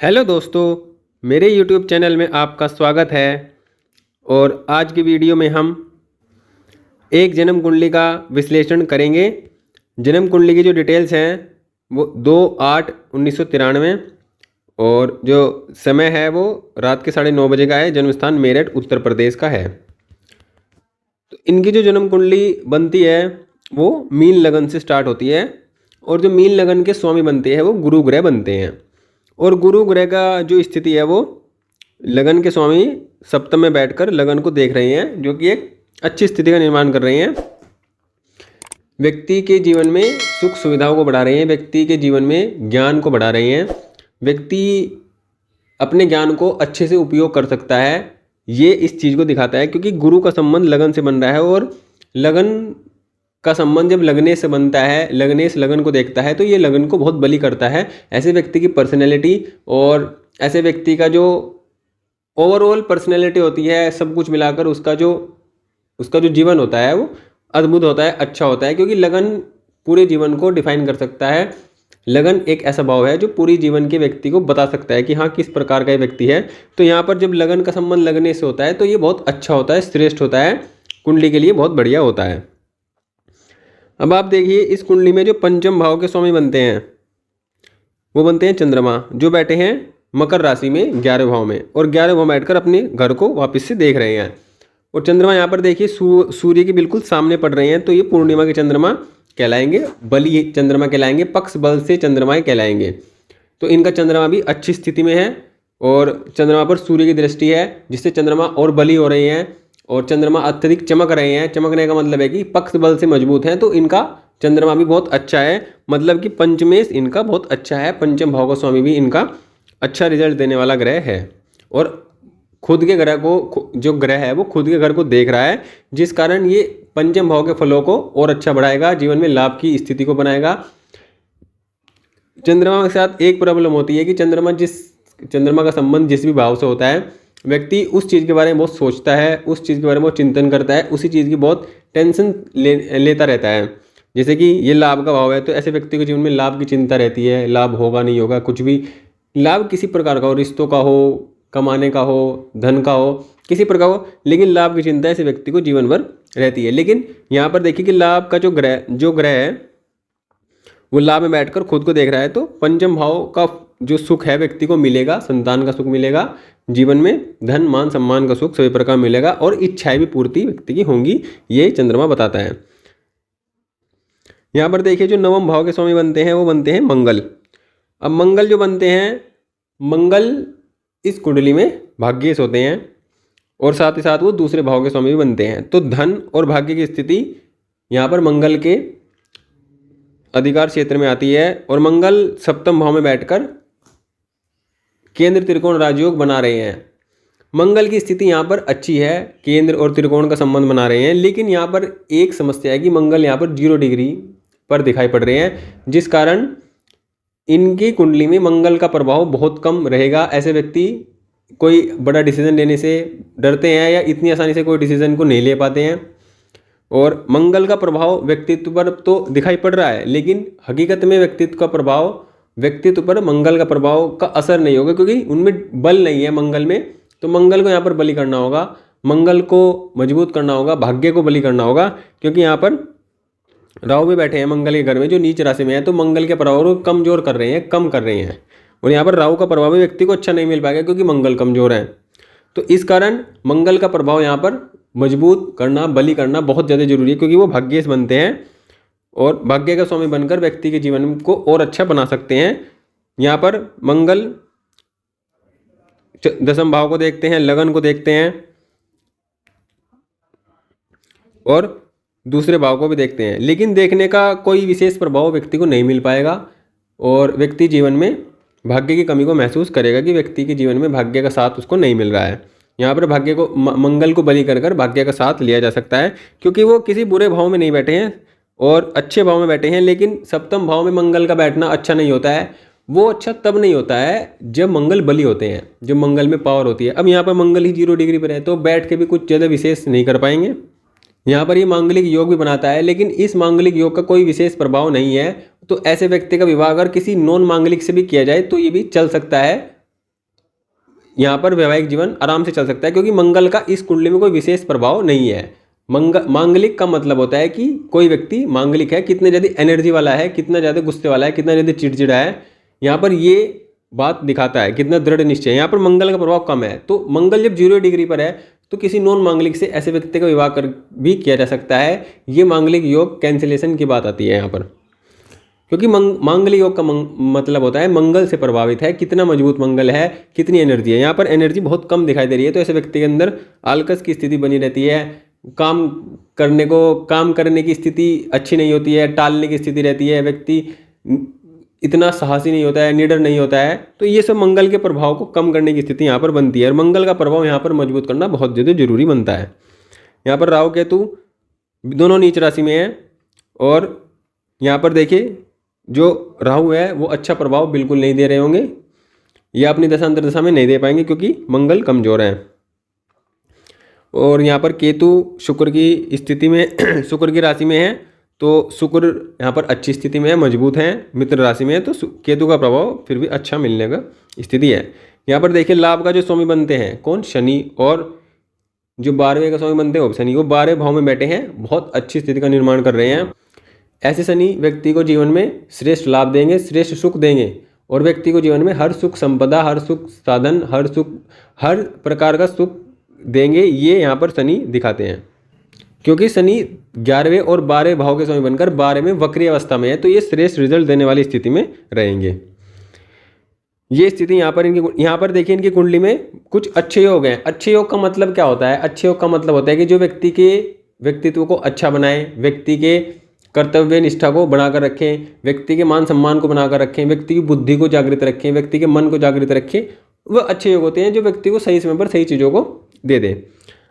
Hello दोस्तों, मेरे YouTube channel में आपका स्वागत है। और आज की वीडियो में हम एक जन्म कुंडली का विश्लेषण करेंगे। जन्म कुंडली की जो डिटेल्स हैं वो 2/8/1993 और जो समय है वो रात के 9:30 बजे का है। जन्म स्थान मेरठ उत्तर प्रदेश का है। तो इनकी जो जन्म कुंडली बनती है वो मीन लगन से स्टार्ट होती है और जो मीन लगन के स्वामी बनते हैं वो गुरु ग्रह बनते हैं। और गुरु ग्रह का जो स्थिति है वो लगन के स्वामी सप्तम में बैठकर लगन को देख रहे हैं, जो कि एक अच्छी स्थिति का निर्माण कर रहे हैं। व्यक्ति के जीवन में सुख सुविधाओं को बढ़ा रहे हैं, व्यक्ति के जीवन में ज्ञान को बढ़ा रहे हैं। व्यक्ति अपने ज्ञान को अच्छे से उपयोग कर सकता है, ये इस चीज़ को दिखाता है, क्योंकि गुरु का संबंध लगन से बन रहा है और लगन का संबंध जब लगने से बनता है, लगनेश लगन को देखता है तो ये लगन को बहुत बली करता है। ऐसे व्यक्ति की पर्सनैलिटी और ऐसे व्यक्ति का जो ओवरऑल पर्सनैलिटी होती है, सब कुछ मिलाकर उसका जो जीवन होता है वो अद्भुत होता है, अच्छा होता है, क्योंकि लगन पूरे जीवन को डिफाइन कर सकता है। लगन एक ऐसा भाव है जो पूरी जीवन के व्यक्ति को बता सकता है कि हाँ किस प्रकार का ये व्यक्ति है। तो यहाँ पर जब लगन का संबंध लगने से होता है तो ये बहुत अच्छा होता है, श्रेष्ठ होता है, कुंडली के लिए बहुत बढ़िया होता है। अब आप देखिए इस कुंडली में जो पंचम भाव के स्वामी बनते हैं वो बनते हैं चंद्रमा, जो बैठे हैं मकर राशि में 11 भाव में, और 11 भाव बैठकर अपने घर को वापस से देख रहे हैं। और चंद्रमा यहाँ पर देखिए सूर्य के बिल्कुल सामने पड़ रहे हैं, तो ये पूर्णिमा के चंद्रमा कहलाएंगे, बली चंद्रमा कहलाएंगे, पक्ष बल से चंद्रमाएँ कहलाएंगे। तो इनका चंद्रमा भी अच्छी स्थिति में है और चंद्रमा पर सूर्य की दृष्टि है, जिससे चंद्रमा और बली हो रहे हैं और चंद्रमा अत्यधिक चमक रहे हैं। चमकने का मतलब है कि पक्ष बल से मजबूत हैं, तो इनका चंद्रमा भी बहुत अच्छा है, मतलब कि पंचमेश इनका बहुत अच्छा है। पंचम भाव का स्वामी भी इनका अच्छा रिजल्ट देने वाला ग्रह है और खुद के ग्रह को, जो ग्रह है वो खुद के घर को देख रहा है, जिस कारण ये पंचम भाव के फलों को और अच्छा बढ़ाएगा, जीवन में लाभ की स्थिति को बनाएगा। चंद्रमा के साथ एक प्रॉब्लम होती है कि चंद्रमा का संबंध जिस भी भाव से होता है, व्यक्ति उस चीज़ के बारे में बहुत सोचता है, उस चीज़ के बारे में बहुत चिंतन करता है, उसी चीज़ की बहुत टेंशन लेता रहता है। जैसे कि ये लाभ का भाव है तो ऐसे व्यक्ति के जीवन में लाभ की चिंता रहती है, लाभ होगा नहीं होगा, कुछ भी लाभ किसी प्रकार का हो, रिश्तों का हो, कमाने का हो, धन का हो, किसी प्रकार हो, लेकिन लाभ की चिंता ऐसे व्यक्ति को जीवन भर रहती है। लेकिन यहाँ पर देखिए कि लाभ का जो ग्रह है वो लाभ में बैठकर खुद को देख रहा है, तो पंचम भाव का जो सुख है व्यक्ति को मिलेगा, संतान का सुख मिलेगा, जीवन में धन मान सम्मान का सुख सभी प्रकार मिलेगा और इच्छाएं भी पूर्ति व्यक्ति की होंगी, ये चंद्रमा बताता है। यहाँ पर देखिए जो नवम भाव के स्वामी बनते हैं वो बनते हैं मंगल। अब मंगल जो बनते हैं, मंगल इस कुंडली में भाग्येश होते हैं और साथ ही साथ वो दूसरे भाव के स्वामी भी बनते हैं। तो धन और भाग्य की स्थिति यहाँ पर मंगल के अधिकार क्षेत्र में आती है और मंगल सप्तम भाव में बैठकर केंद्र त्रिकोण राजयोग बना रहे हैं। मंगल की स्थिति यहाँ पर अच्छी है, केंद्र और त्रिकोण का संबंध बना रहे हैं, लेकिन यहाँ पर एक समस्या है कि मंगल यहाँ पर 0 डिग्री पर दिखाई पड़ रहे हैं, जिस कारण इनकी कुंडली में मंगल का प्रभाव बहुत कम रहेगा। ऐसे व्यक्ति कोई बड़ा डिसीजन लेने से डरते हैं या इतनी आसानी से कोई डिसीजन को नहीं ले पाते हैं। और मंगल का प्रभाव व्यक्तित्व पर तो दिखाई पड़ रहा है, लेकिन हकीकत में व्यक्तित्व पर मंगल का प्रभाव का असर नहीं होगा, क्योंकि उनमें बल नहीं है मंगल में। तो मंगल को यहाँ पर बलि करना होगा, मंगल को मजबूत करना होगा, भाग्य को बलि करना होगा, क्योंकि यहाँ पर राहु भी बैठे हैं मंगल के घर में जो नीच राशि में है, तो मंगल के प्रभाव को कमजोर कर रहे हैं, कम कर रहे हैं। और यहाँ पर राहु का प्रभाव भी व्यक्ति को अच्छा नहीं मिल पाएगा क्योंकि मंगल कमजोर है। तो इस कारण मंगल का प्रभाव यहाँ पर मजबूत करना, बलि करना बहुत ज़्यादा जरूरी है, क्योंकि वो भाग्येश बनते हैं और भाग्य का स्वामी बनकर व्यक्ति के जीवन को और अच्छा बना सकते हैं। यहाँ पर मंगल दसम भाव को देखते हैं, लगन को देखते हैं और दूसरे भाव को भी देखते हैं, लेकिन देखने का कोई विशेष प्रभाव व्यक्ति को नहीं मिल पाएगा और व्यक्ति जीवन में भाग्य की कमी को महसूस करेगा कि व्यक्ति के जीवन में भाग्य का साथ उसको नहीं मिल रहा है। यहाँ पर भाग्य को मंगल को बलि कर भाग्य का साथ लिया जा सकता है, क्योंकि वो किसी बुरे भाव में नहीं बैठे हैं और अच्छे भाव में बैठे हैं। लेकिन सप्तम भाव में मंगल का बैठना अच्छा नहीं होता है, वो अच्छा तब नहीं होता है जब मंगल बली होते हैं, जब मंगल में पावर होती है। अब यहाँ पर मंगल ही 0 डिग्री पर है तो बैठ के भी कुछ ज़्यादा विशेष नहीं कर पाएंगे। यहाँ पर ये मांगलिक योग भी बनाता है, लेकिन इस मांगलिक योग का कोई विशेष प्रभाव नहीं है। तो ऐसे व्यक्ति का विवाह अगर किसी नॉन मांगलिक से भी किया जाए तो ये भी चल सकता है, यहाँ पर वैवाहिक जीवन आराम से चल सकता है, क्योंकि मंगल का इस कुंडली में कोई विशेष प्रभाव नहीं है। मांगलिक का मतलब होता है कि कोई व्यक्ति मांगलिक है, कितने ज़्यादा एनर्जी वाला है, कितना ज़्यादा गुस्से वाला है, कितना ज़्यादा चिड़चिड़ा है, यहाँ पर ये बात दिखाता है कितना दृढ़ निश्चय है। यहाँ पर मंगल का प्रभाव कम है, तो मंगल जब 0 डिग्री पर है तो किसी नॉन मांगलिक से ऐसे व्यक्ति का विवाह कर भी किया जा सकता है। ये मांगलिक योग कैंसिलेशन की बात आती है यहाँ पर, क्योंकि मांगलिक योग का मतलब होता है मंगल से प्रभावित है, कितना मजबूत मंगल है, कितनी एनर्जी है। यहाँ पर एनर्जी बहुत कम दिखाई दे रही है, तो ऐसे व्यक्ति के अंदर आलकस की स्थिति बनी रहती है, काम करने की स्थिति अच्छी नहीं होती है, टालने की स्थिति रहती है, व्यक्ति इतना साहसी नहीं होता है, निडर नहीं होता है। तो ये सब मंगल के प्रभाव को कम करने की स्थिति यहाँ पर बनती है, और मंगल का प्रभाव यहाँ पर मजबूत करना बहुत ज़्यादा जरूरी बनता है। यहाँ पर राहु केतु दोनों नीच राशि में है, और यहाँ पर देखिए जो राहु है वो अच्छा प्रभाव बिल्कुल नहीं दे रहे होंगे, या अपनी दशा अंतर्दशा में नहीं दे पाएंगे क्योंकि मंगल कमजोर है। और यहाँ पर केतु शुक्र की स्थिति में शुक्र की राशि में है, तो शुक्र यहाँ पर अच्छी स्थिति में है, मजबूत है, मित्र राशि में है, तो केतु का प्रभाव फिर भी अच्छा मिलने का स्थिति है। यहाँ पर देखिए लाभ का जो स्वामी बनते हैं कौन, शनि, और जो 12वें का स्वामी बनते हैं वो शनि, वो 12 भाव में बैठे हैं, बहुत अच्छी स्थिति का निर्माण कर रहे हैं। ऐसे शनि व्यक्ति को जीवन में श्रेष्ठ लाभ देंगे, श्रेष्ठ सुख देंगे, और व्यक्ति को जीवन में हर सुख संपदा, हर सुख साधन, हर प्रकार का सुख देंगे। ये यहाँ पर शनि दिखाते हैं, क्योंकि शनि 11वें और 12वें भाव के स्वामी बनकर 12 में वक्री अवस्था में है, तो ये श्रेष्ठ रिजल्ट देने वाली स्थिति में रहेंगे। ये स्थिति यहाँ पर देखिए इनकी कुंडली में कुछ अच्छे योग हैं। अच्छे योग का मतलब क्या होता है? अच्छे योग का मतलब होता है कि जो व्यक्ति के व्यक्तित्व को अच्छा बनाए, व्यक्ति के कर्तव्य निष्ठा को बनाकर रखें, व्यक्ति के मान सम्मान को बनाकर रखें, व्यक्ति की बुद्धि को जागृत रखें, व्यक्ति के मन को जागृत रखें। वह अच्छे योग होते हैं जो व्यक्ति को सही समय पर सही चीज़ों को दे दें।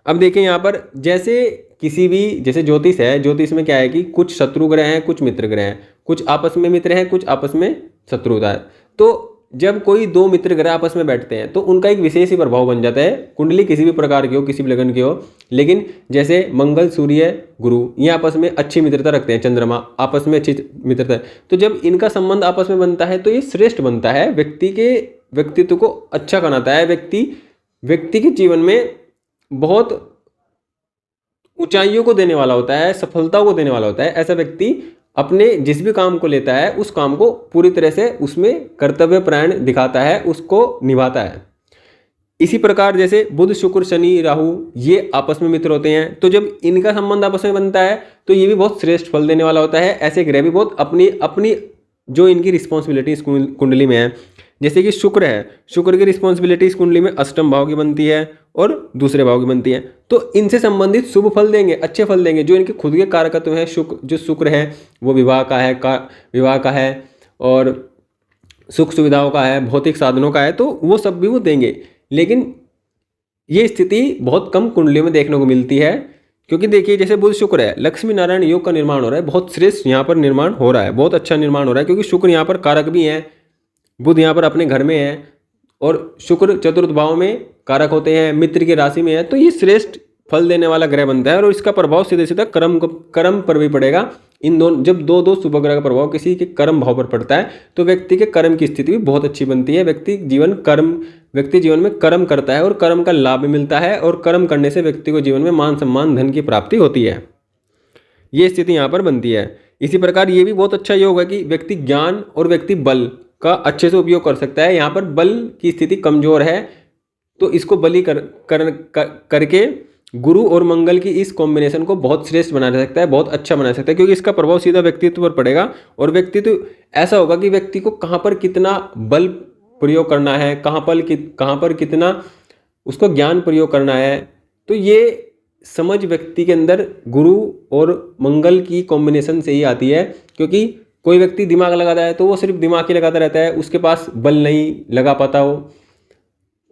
अब देखिए यहाँ पर जैसे ज्योतिष है, ज्योतिष में क्या है कि कुछ शत्रु ग्रह हैं, कुछ मित्र ग्रह हैं, कुछ आपस में मित्र हैं, कुछ आपस में शत्रु होता है। तो जब कोई 2 मित्र ग्रह आपस में बैठते हैं तो उनका एक विशेष ही प्रभाव बन जाता है। कुंडली किसी भी प्रकार की हो, किसी भी लगन की हो, लेकिन जैसे मंगल, सूर्य, गुरु ये आपस में अच्छी मित्रता रखते हैं, चंद्रमा आपस में अच्छी मित्रता है, तो जब इनका संबंध आपस में बनता है तो ये श्रेष्ठ बनता है, व्यक्ति के व्यक्तित्व को अच्छा बनाता है, व्यक्ति के जीवन में बहुत ऊंचाइयों को देने वाला होता है, सफलताओं को देने वाला होता है। ऐसा व्यक्ति अपने जिस भी काम को लेता है उस काम को पूरी तरह से उसमें कर्तव्य परायण दिखाता है, उसको निभाता है। इसी प्रकार जैसे बुध, शुक्र, शनि, राहु ये आपस में मित्र होते हैं, तो जब इनका संबंध आपस में बनता है तो ये भी बहुत श्रेष्ठ फल देने वाला होता है। ऐसे ग्रह भी बहुत अपनी जो इनकी रिस्पॉन्सिबिलिटी इस कुंडली में है, जैसे कि शुक्र है, शुक्र की रिस्पॉन्सिबिलिटी इस कुंडली में अष्टम भाव की बनती है और दूसरे भाव की बनती है, तो इनसे संबंधित शुभ फल देंगे, अच्छे फल देंगे। जो इनके खुद के कारकत्व हैं, शुक्र है वो विवाह का है और सुख सुविधाओं का है, भौतिक साधनों का है, तो वो सब भी वो देंगे। लेकिन ये स्थिति बहुत कम कुंडलियों में देखने को मिलती है, क्योंकि देखिए जैसे बुध शुक्र है, लक्ष्मी नारायण योग का निर्माण हो रहा है, बहुत श्रेष्ठ यहाँ पर निर्माण हो रहा है, बहुत अच्छा निर्माण हो रहा है, क्योंकि शुक्र यहाँ पर कारक भी है, बुध यहाँ पर अपने घर में है और शुक्र चतुर्थ भाव में कारक होते हैं, मित्र की राशि में है, तो ये श्रेष्ठ फल देने वाला ग्रह बनता है। और इसका प्रभाव सीधे सीधा कर्म पर भी पड़ेगा। इन दोनों जब दो शुभ ग्रह का प्रभाव किसी के कर्म भाव पर पड़ता है तो व्यक्ति के कर्म की स्थिति भी बहुत अच्छी बनती है। व्यक्ति जीवन में कर्म करता है और कर्म का लाभ भी मिलता है, और कर्म करने से व्यक्ति को जीवन में मान सम्मान धन की प्राप्ति होती है। ये स्थिति यहाँ पर बनती है। इसी प्रकार ये भी बहुत अच्छा योग है कि व्यक्ति ज्ञान और व्यक्ति बल का अच्छे से उपयोग कर सकता है। यहाँ पर बल की स्थिति कमजोर है तो इसको बली करके गुरु और मंगल की इस कॉम्बिनेशन को बहुत श्रेष्ठ बना सकता है, बहुत अच्छा बना सकता है, क्योंकि इसका प्रभाव सीधा व्यक्तित्व पर पड़ेगा। और व्यक्तित्व ऐसा होगा कि व्यक्ति को कहाँ पर कितना बल प्रयोग करना है, कहाँ पर कितना उसको ज्ञान प्रयोग करना है, तो ये समझ व्यक्ति के अंदर गुरु और मंगल की कॉम्बिनेशन से ही आती है। क्योंकि कोई व्यक्ति दिमाग लगाता है तो वो सिर्फ दिमाग ही लगाता रहता है, उसके पास बल नहीं लगा पाता हो।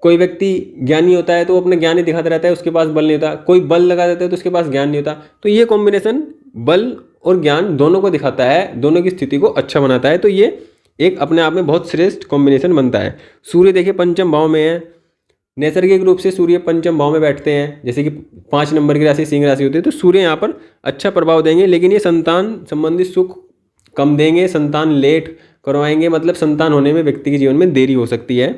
कोई व्यक्ति ज्ञानी होता है तो वो अपने ज्ञान ही दिखाता रहता है, उसके पास बल नहीं होता। कोई बल लगा देता है तो उसके पास ज्ञान नहीं होता। तो ये कॉम्बिनेशन बल और ज्ञान दोनों को दिखाता है, दोनों की स्थिति को अच्छा बनाता है। तो ये एक अपने आप में बहुत श्रेष्ठ कॉम्बिनेशन बनता है। सूर्य देखिए पंचम भाव में है, नैसर्गिक रूप से सूर्य पंचम भाव में बैठते हैं, जैसे कि 5 नंबर की राशि सिंह राशि होती है, तो सूर्य यहाँ पर अच्छा प्रभाव देंगे। लेकिन ये संतान संबंधित सुख कम देंगे, संतान लेट करवाएंगे, मतलब संतान होने में व्यक्ति के जीवन में देरी हो सकती है।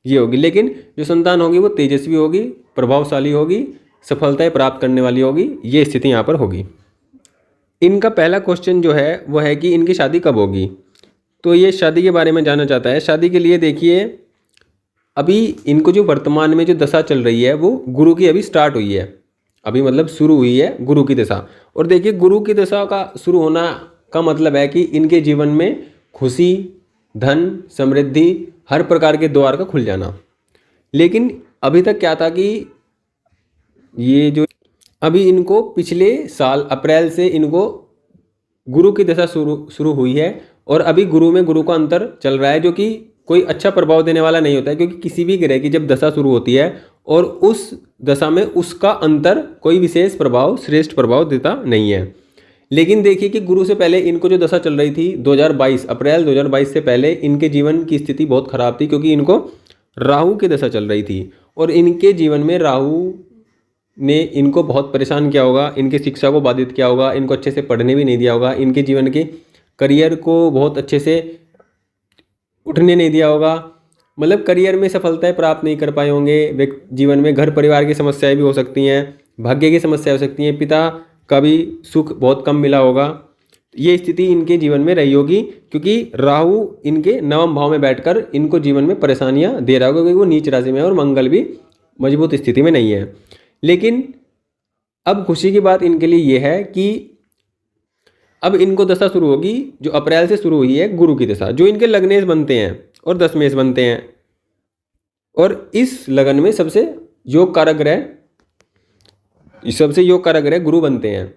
ये होगी। लेकिन जो संतान होगी वो तेजस्वी होगी, प्रभावशाली होगी, सफलताएं प्राप्त करने वाली होगी, ये स्थिति यहाँ पर होगी। इनका पहला क्वेश्चन जो है वो है कि इनकी शादी कब होगी। तो ये शादी के बारे में जानना चाहता है। शादी के लिए देखिए, अभी इनको जो वर्तमान में जो दशा चल रही है वो गुरु की अभी स्टार्ट हुई है, अभी मतलब शुरू हुई है गुरु की दशा। और देखिए गुरु की दशा का शुरू होना का मतलब है कि इनके जीवन में खुशी, धन, समृद्धि, हर प्रकार के द्वार का खुल जाना। लेकिन अभी तक क्या था कि ये जो अभी इनको पिछले साल अप्रैल से इनको गुरु की दशा शुरू हुई है, और अभी गुरु में गुरु का अंतर चल रहा है, जो कि कोई अच्छा प्रभाव देने वाला नहीं होता है। क्योंकि किसी भी ग्रह की जब दशा शुरू होती है और उस दशा में उसका अंतर कोई विशेष प्रभाव, श्रेष्ठ प्रभाव देता नहीं है। लेकिन देखिए कि गुरु से पहले इनको जो दशा चल रही थी 2022 अप्रैल 2022 से पहले इनके जीवन की स्थिति बहुत खराब थी, क्योंकि इनको राहु की दशा चल रही थी। और इनके जीवन में राहु ने इनको बहुत परेशान किया होगा, इनकी शिक्षा को बाधित किया होगा, इनको अच्छे से पढ़ने भी नहीं दिया होगा, इनके जीवन के करियर को बहुत अच्छे से उठने नहीं दिया होगा। मतलब करियर में सफलताएं प्राप्त नहीं कर पाए होंगे। जीवन में घर परिवार की समस्याएं भी हो सकती हैं, भाग्य की समस्याएं हो सकती हैं, पिता का भी सुख बहुत कम मिला होगा। ये स्थिति इनके जीवन में रही होगी, क्योंकि राहु इनके नवम भाव में बैठकर इनको जीवन में परेशानियां दे रहा होगा, क्योंकि वो नीच राशि में है और मंगल भी मजबूत स्थिति में नहीं है। लेकिन अब खुशी की बात इनके लिए ये है कि अब इनको दशा शुरू होगी जो अप्रैल से शुरू हुई है गुरु की दशा, जो इनके लग्नेश बनते हैं और दशमेश बनते हैं। और इस लगन में सबसे योग कारक ग्रह गुरु बनते हैं।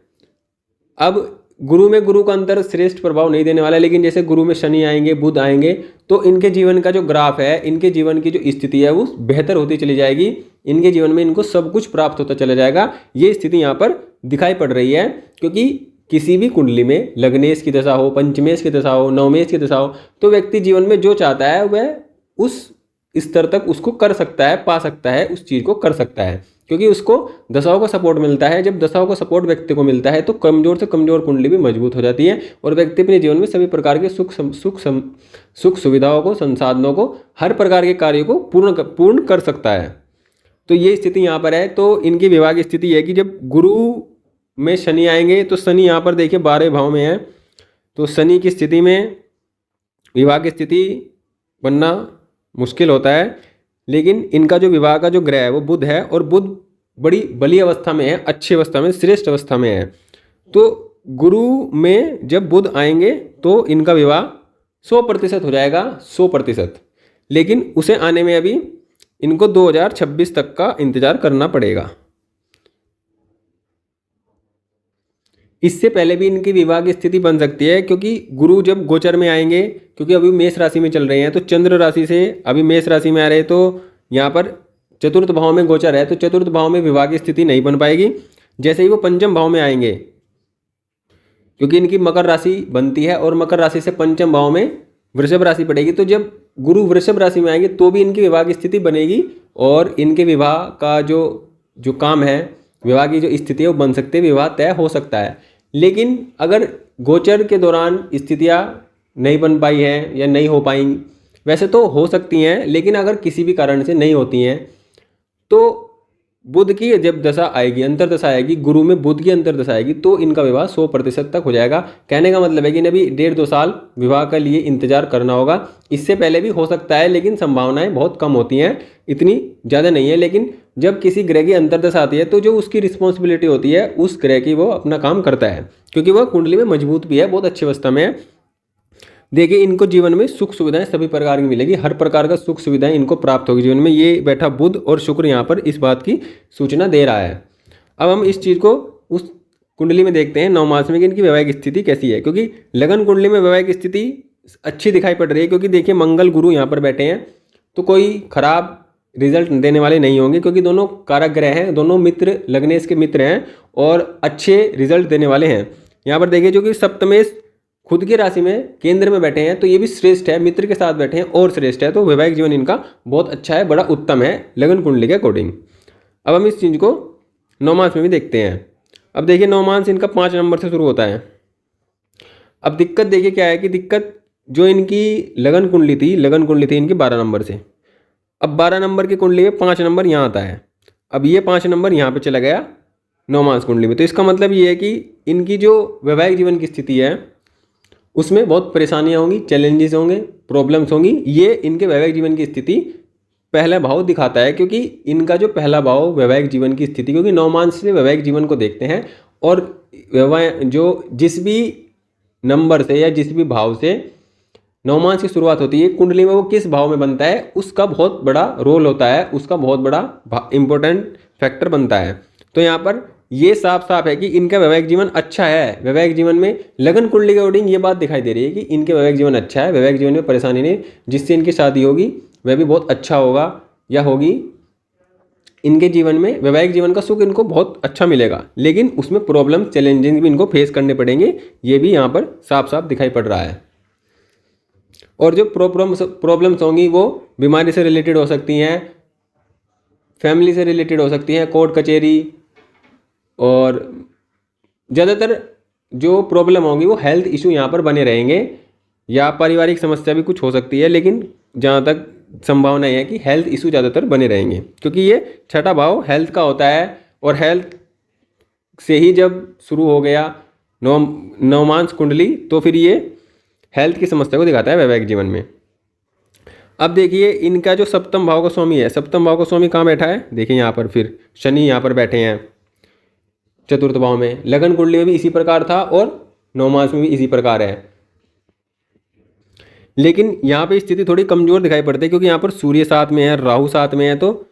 अब गुरु में गुरु का अंतर श्रेष्ठ प्रभाव नहीं देने वाला है, लेकिन जैसे गुरु में शनि आएंगे, बुध आएंगे, तो इनके जीवन का जो ग्राफ है, इनके जीवन की जो स्थिति है वो बेहतर होती चली जाएगी। इनके जीवन में इनको सब कुछ प्राप्त होता चला जाएगा। ये स्थिति यहाँ पर दिखाई पड़ रही है, क्योंकि किसी भी कुंडली में लग्नेश की दशा हो, पंचमेश की दशा हो, नवमेश की दशा हो, तो व्यक्ति जीवन में जो चाहता है वह उस स्तर तक उसको कर सकता है, पा सकता है, उस चीज़ को कर सकता है, क्योंकि उसको दशाओं का सपोर्ट मिलता है। जब दशाओं का सपोर्ट व्यक्ति को मिलता है तो कमजोर से कमजोर कुंडली भी मजबूत हो जाती है, और व्यक्ति अपने जीवन में सभी प्रकार के सुख सुविधाओं को, संसाधनों को, हर प्रकार के कार्यों को पूर्ण कर सकता है। तो ये स्थिति यहाँ पर है। तो इनकी विवाह की स्थिति है कि जब गुरु में शनि आएंगे, तो शनि यहाँ पर देखिए 12 भाव में है, तो शनि की स्थिति में विवाह की स्थिति बनना मुश्किल होता है। लेकिन इनका जो विवाह का जो ग्रह है वो बुध है, और बुध बड़ी बली अवस्था में है, अच्छी अवस्था में, श्रेष्ठ अवस्था में है। तो गुरु में जब बुध आएंगे तो इनका विवाह 100% हो जाएगा, 100%। लेकिन उसे आने में अभी इनको 2026 तक का इंतजार करना पड़ेगा। इससे पहले भी इनकी विवाह की स्थिति बन सकती है, क्योंकि गुरु जब गोचर में आएंगे, क्योंकि अभी मेष राशि में चल रहे हैं, तो चंद्र राशि से अभी मेष राशि में आ रहे हैं, तो यहाँ पर चतुर्थ भाव में गोचर है, तो चतुर्थ भाव में विवाह की स्थिति नहीं बन पाएगी। जैसे ही वो पंचम भाव में आएंगे, क्योंकि इनकी मकर राशि बनती है, और मकर राशि से पंचम भाव में वृषभ राशि पड़ेगी, तो जब गुरु वृषभ राशि में आएंगे तो भी इनकी विवाह की स्थिति बनेगी, और इनके विवाह का जो काम है, विवाह की जो स्थिति है वो बन सकती है, विवाह तय हो सकता है। लेकिन अगर गोचर के दौरान स्थितियाँ नहीं बन पाई हैं या नहीं हो पाई, वैसे तो हो सकती हैं, लेकिन अगर किसी भी कारण से नहीं होती हैं, तो बुध की जब दशा आएगी, अंतरदशा आएगी, गुरु में बुध की अंतरदशा आएगी, तो इनका विवाह 100% तक हो जाएगा। कहने का मतलब है कि इन्हें अभी 1.5-2 साल विवाह के लिए इंतजार करना होगा। इससे पहले भी हो सकता है, लेकिन संभावनाएं बहुत कम होती हैं, इतनी ज़्यादा नहीं है। लेकिन जब किसी ग्रह की अंतरदशा आती है तो जो उसकी रिस्पॉन्सिबिलिटी होती है उस ग्रह की, वो अपना काम करता है, क्योंकि वह कुंडली में मजबूत भी है, बहुत अच्छी अवस्था में है। देखिए इनको जीवन में सुख सुविधाएं सभी प्रकार की मिलेगी, हर प्रकार का सुख सुविधाएं इनको प्राप्त होगी जीवन में। ये बैठा बुध और शुक्र यहाँ पर इस बात की सूचना दे रहा है। अब हम इस चीज़ को उस कुंडली में देखते हैं 9 मास में कि इनकी वैवाहिक स्थिति कैसी है, क्योंकि लगन कुंडली में वैवाहिक स्थिति अच्छी दिखाई पड़ रही है। क्योंकि देखिए मंगल गुरु यहाँ पर बैठे हैं, तो कोई खराब रिजल्ट देने वाले नहीं होंगे, क्योंकि दोनों कारक ग्रह हैं, दोनों मित्र, लग्नेश के मित्र हैं और अच्छे रिजल्ट देने वाले हैं। यहाँ पर देखिए जो कि सप्तमेश खुद की राशि में केंद्र में बैठे हैं, तो ये भी श्रेष्ठ है, मित्र के साथ बैठे हैं और श्रेष्ठ है, तो वैवाहिक जीवन इनका बहुत अच्छा है, बड़ा उत्तम है लगन कुंडली के अकॉर्डिंग। अब हम इस चीज़ को 9 मास में भी देखते हैं। अब देखिए 9 मास इनका 5 नंबर से शुरू होता है। अब दिक्कत देखिए क्या है कि दिक्कत जो इनकी लगन कुंडली थी इनकी 12 नंबर से, अब 12 नंबर की कुंडली में 5 नंबर यहाँ आता है। अब ये 5 नंबर यहाँ पे चला गया नवमांस कुंडली में। तो इसका मतलब ये है कि इनकी जो वैवाहिक जीवन की स्थिति है उसमें बहुत परेशानियाँ होंगी, चैलेंजेस होंगे, प्रॉब्लम्स होंगी। ये इनके वैवाहिक जीवन की स्थिति पहला भाव दिखाता है, क्योंकि इनका जो पहला भाव वैवाहिक जीवन की स्थिति, क्योंकि नवमांस से वैवाहिक जीवन को देखते हैं और जिस भी नंबर से या जिस भी भाव से नवमांस की शुरुआत होती है कुंडली में, वो किस भाव में बनता है उसका बहुत बड़ा रोल होता है, उसका बहुत बड़ा इंपॉर्टेंट फैक्टर बनता है। तो यहाँ पर ये साफ साफ है कि इनका वैवाहिक जीवन अच्छा है। वैवाहिक जीवन में लगन कुंडली के अकॉर्डिंग ये बात दिखाई दे रही है कि इनके वैवाहिक जीवन अच्छा है, वैवाहिक जीवन में परेशानी नहीं, जिससे इनकी शादी होगी वह भी बहुत अच्छा होगा या होगी। इनके जीवन में वैवाहिक जीवन का सुख इनको बहुत अच्छा मिलेगा, लेकिन उसमें प्रॉब्लम चैलेंजेस भी इनको फेस करने पड़ेंगे, ये भी यहाँ पर साफ साफ दिखाई पड़ रहा है। और जो प्रॉब्लम्स होंगी वो बीमारी से रिलेटेड हो सकती हैं, फैमिली से रिलेटेड हो सकती हैं, कोर्ट कचहरी, और ज़्यादातर जो प्रॉब्लम होंगी वो हेल्थ इशू यहाँ पर बने रहेंगे, या पारिवारिक समस्या भी कुछ हो सकती है, लेकिन जहाँ तक संभावना है कि हेल्थ इशू ज़्यादातर बने रहेंगे, क्योंकि ये छठा भाव हेल्थ का होता है। और हेल्थ से ही जब शुरू हो गया नवमांस कुंडली, तो फिर ये हेल्थ की समस्या को दिखाता है वैवाहिक जीवन में। अब देखिए इनका जो सप्तम भाव का स्वामी है, सप्तम भाव का स्वामी कहाँ बैठा है, देखिए यहाँ पर फिर शनि यहाँ पर बैठे हैं चतुर्थ भाव में। लगन कुंडली में भी इसी प्रकार था और नवमांस में भी इसी प्रकार है, लेकिन यहाँ पे स्थिति थोड़ी कमजोर दिखाई पड़ती है, क्योंकि यहाँ पर सूर्य साथ में है, राहु साथ में है, तो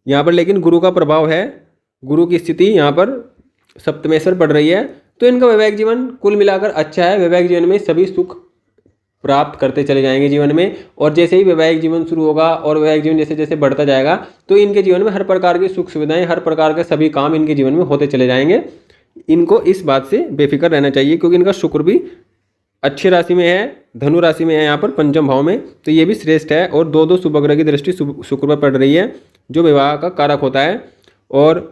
यहाँ पर लेकिन गुरु का प्रभाव है, गुरु की स्थिति यहाँ पर सप्तमेश्वर पड़ रही है। तो इनका वैवाहिक जीवन कुल मिलाकर अच्छा है। वैवाहिक जीवन में सभी सुख प्राप्त करते चले जाएंगे जीवन में, और जैसे ही वैवाहिक जीवन शुरू होगा और वैवाहिक जीवन जैसे जैसे बढ़ता जाएगा तो इनके जीवन में हर प्रकार की सुख सुविधाएं, हर प्रकार के सभी काम इनके जीवन में होते चले जाएंगे। इनको इस बात से बेफिक्र रहना चाहिए, क्योंकि इनका शुक्र भी अच्छी राशि में है, धनु राशि में है यहाँ पर पंचम भाव में, तो ये भी श्रेष्ठ है। और दो शुभ ग्रह की दृष्टि शुक्र पर पड़ रही है, जो विवाह का कारक होता है। और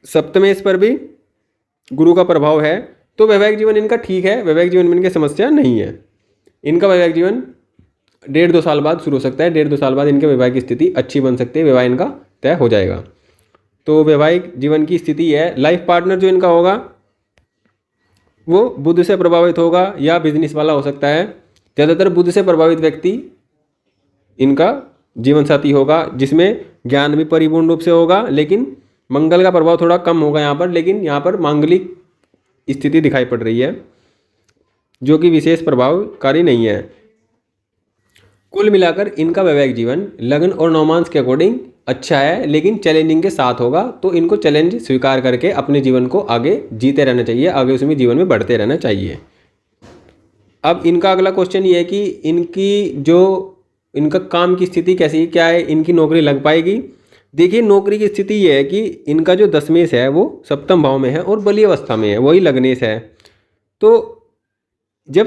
सप्तमेश पर भी गुरु का प्रभाव है, तो वैवाहिक जीवन इनका ठीक है, वैवाहिक जीवन में इनकी समस्या नहीं है। इनका वैवाहिक जीवन 1.5-2 साल बाद शुरू हो सकता है, 1.5-2 साल बाद इनके वैवाहिक स्थिति अच्छी बन सकती है, विवाह इनका तय हो जाएगा। तो वैवाहिक जीवन की स्थिति है। लाइफ पार्टनर जो इनका होगा वो बुध से प्रभावित होगा या बिजनेस वाला हो सकता है। ज़्यादातर बुध से प्रभावित व्यक्ति इनका जीवन साथी होगा, जिसमें ज्ञान भी परिपूर्ण रूप से होगा, लेकिन मंगल का प्रभाव थोड़ा कम होगा यहाँ पर। लेकिन यहाँ पर मांगलिक स्थिति दिखाई पड़ रही है जो कि विशेष प्रभावकारी नहीं है। कुल मिलाकर इनका वैवाहिक जीवन लगन और नवमांस के अकॉर्डिंग अच्छा है, लेकिन चैलेंजिंग के साथ होगा। तो इनको चैलेंज स्वीकार करके अपने जीवन को आगे जीते रहना चाहिए, आगे उसमें जीवन में बढ़ते रहना चाहिए। अब इनका अगला क्वेश्चन ये है कि इनका काम की स्थिति कैसी है, क्या है, इनकी नौकरी लग पाएगी। देखिए नौकरी की स्थिति ये है कि इनका जो दशमेश है वो सप्तम भाव में है और बली अवस्था में है, वही लग्नेश है। तो जब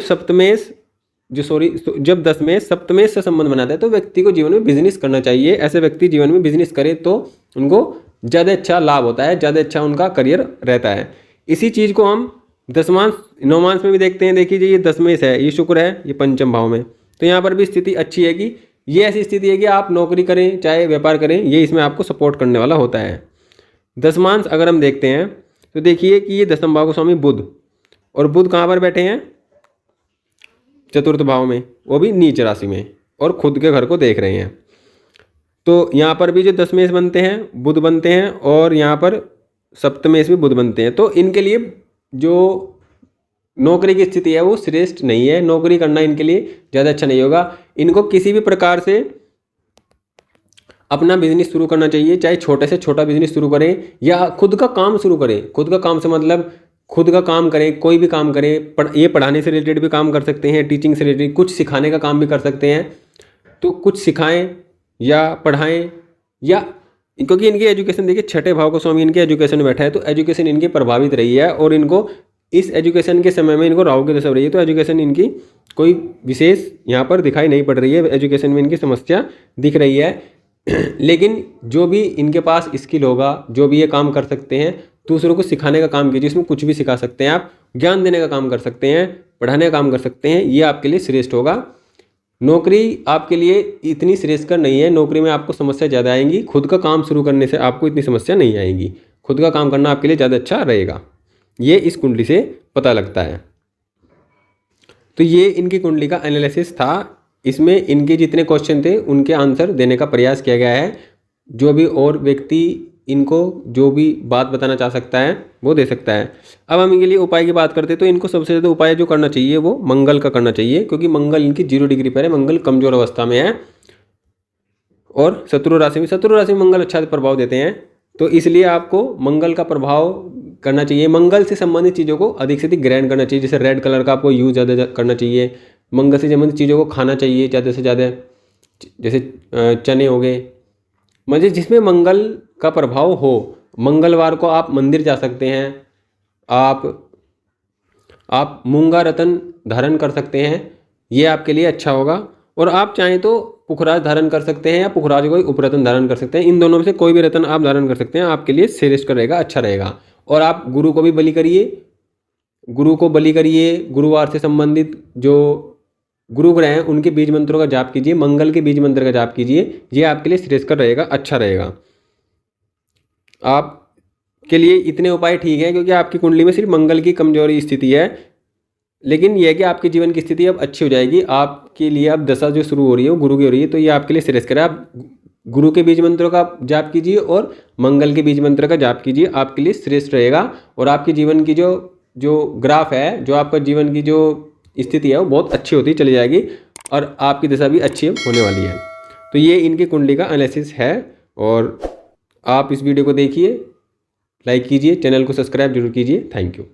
दशमेश सप्तमेश से संबंध बनाता है तो व्यक्ति को जीवन में बिजनेस करना चाहिए। ऐसे व्यक्ति जीवन में बिजनेस करे तो उनको ज़्यादा अच्छा लाभ होता है, ज़्यादा अच्छा उनका करियर रहता है। इसी चीज़ को हम नवमांस में भी देखते हैं। देखिए ये दशमेश है, ये शुक्र है, ये पंचम भाव में, तो यहाँ पर भी स्थिति अच्छी है कि ये ऐसी स्थिति है कि आप नौकरी करें चाहे व्यापार करें, ये इसमें आपको सपोर्ट करने वाला होता है। दशमांश अगर हम देखते हैं तो देखिए कि ये दशम भाव को स्वामी बुध, और बुध कहाँ पर बैठे हैं, चतुर्थ भाव में, वो भी नीच राशि में, और खुद के घर को देख रहे हैं। तो यहाँ पर भी जो दशमेश बनते हैं बुध बनते हैं, और यहाँ पर सप्तमेश भी बुध बनते हैं। तो इनके लिए जो नौकरी की स्थिति है वो श्रेष्ठ नहीं है, नौकरी करना इनके लिए ज़्यादा अच्छा नहीं होगा। इनको किसी भी प्रकार से अपना बिजनेस शुरू करना चाहिए, चाहे छोटे से छोटा बिजनेस शुरू करें या खुद का काम शुरू करें। खुद का काम से मतलब खुद का काम करें, कोई भी काम करें। ये पढ़ाने से रिलेटेड भी काम कर सकते हैं, टीचिंग से रिलेटेड कुछ सिखाने का काम भी कर सकते हैं। तो कुछ सिखाएं या पढ़ाएं, या क्योंकि इनकी एजुकेशन देखिए छठे भाव को स्वामी इनके एजुकेशन में बैठा है, तो एजुकेशन इनकी प्रभावित रही है। और इनको इस एजुकेशन के समय में इनको राहु की दशा हो रही है, तो एजुकेशन इनकी कोई विशेष यहाँ पर दिखाई नहीं पड़ रही है, एजुकेशन में इनकी समस्या दिख रही है। लेकिन जो भी इनके पास स्किल होगा, जो भी ये काम कर सकते हैं, दूसरों को सिखाने का काम कीजिए, इसमें कुछ भी सिखा सकते हैं आप, ज्ञान देने का काम कर सकते हैं, पढ़ाने का काम कर सकते हैं, ये आपके लिए श्रेष्ठ होगा। नौकरी आपके लिए इतनी श्रेयस्कर नहीं है, नौकरी में आपको समस्या ज़्यादा आएंगी। खुद का काम शुरू करने से आपको इतनी समस्या नहीं आएंगी, खुद का काम करना आपके लिए ज़्यादा अच्छा रहेगा, ये इस कुंडली से पता लगता है। तो ये इनकी कुंडली का एनालिसिस था। इसमें इनके जितने क्वेश्चन थे उनके आंसर देने का प्रयास किया गया है। जो भी और व्यक्ति इनको जो भी बात बताना चाह सकता है वो दे सकता है। अब हम इनके लिए उपाय की बात करते हैं तो इनको सबसे ज़्यादा उपाय जो करना चाहिए वो मंगल का करना चाहिए, क्योंकि मंगल इनकी 0 डिग्री पर है, मंगल कमजोर अवस्था में है। और शत्रु राशि में मंगल अच्छा प्रभाव देते हैं, तो इसलिए आपको मंगल का प्रभाव करना चाहिए। मंगल से संबंधित चीज़ों को अधिक से अधिक ग्रहण करना चाहिए। जैसे रेड कलर का आपको यूज़ ज़्यादा करना चाहिए। मंगल से संबंधित चीज़ों को खाना चाहिए ज़्यादा से ज़्यादा, जैसे चने हो गए, मतलब जिसमें मंगल का प्रभाव हो। मंगलवार को आप मंदिर जा सकते हैं, आप मूंगा रतन धारण कर सकते हैं, ये आपके लिए अच्छा होगा। और आप चाहें तो पुखराज धारण कर सकते हैं या पुखराज को उपरतन धारण कर सकते हैं। इन दोनों में से कोई भी रतन आप धारण कर सकते हैं, आपके लिए श्रेष्ठ रहेगा, अच्छा रहेगा। और आप गुरु को भी बलि करिए, गुरु को बलि करिए। गुरुवार से संबंधित जो गुरु ग्रह हैं उनके बीज मंत्रों का जाप कीजिए, मंगल के बीज मंत्र का जाप कीजिए, ये आपके लिए श्रेष्ठ रहेगा, अच्छा रहेगा। आपके लिए इतने उपाय ठीक हैं क्योंकि आपकी कुंडली में सिर्फ मंगल की कमजोरी स्थिति है, लेकिन यह है कि आपके जीवन की स्थिति अब अच्छी हो जाएगी। आपके लिए अब दशा जो शुरू हो रही है वो गुरु की हो रही है, तो ये आपके लिए श्रेष्ठ है। आप गुरु के बीज मंत्रों का जाप कीजिए और मंगल के बीज मंत्र का जाप कीजिए, आपके लिए श्रेष्ठ रहेगा। और आपके जीवन की जो ग्राफ है, जो आपका जीवन की जो स्थिति है वो बहुत अच्छी होती चली जाएगी और आपकी दशा भी अच्छी होने वाली है। तो ये इनकी कुंडली का एनालिसिस है। और आप इस वीडियो को देखिए, लाइक कीजिए, चैनल को सब्सक्राइब जरूर कीजिए। Thank you.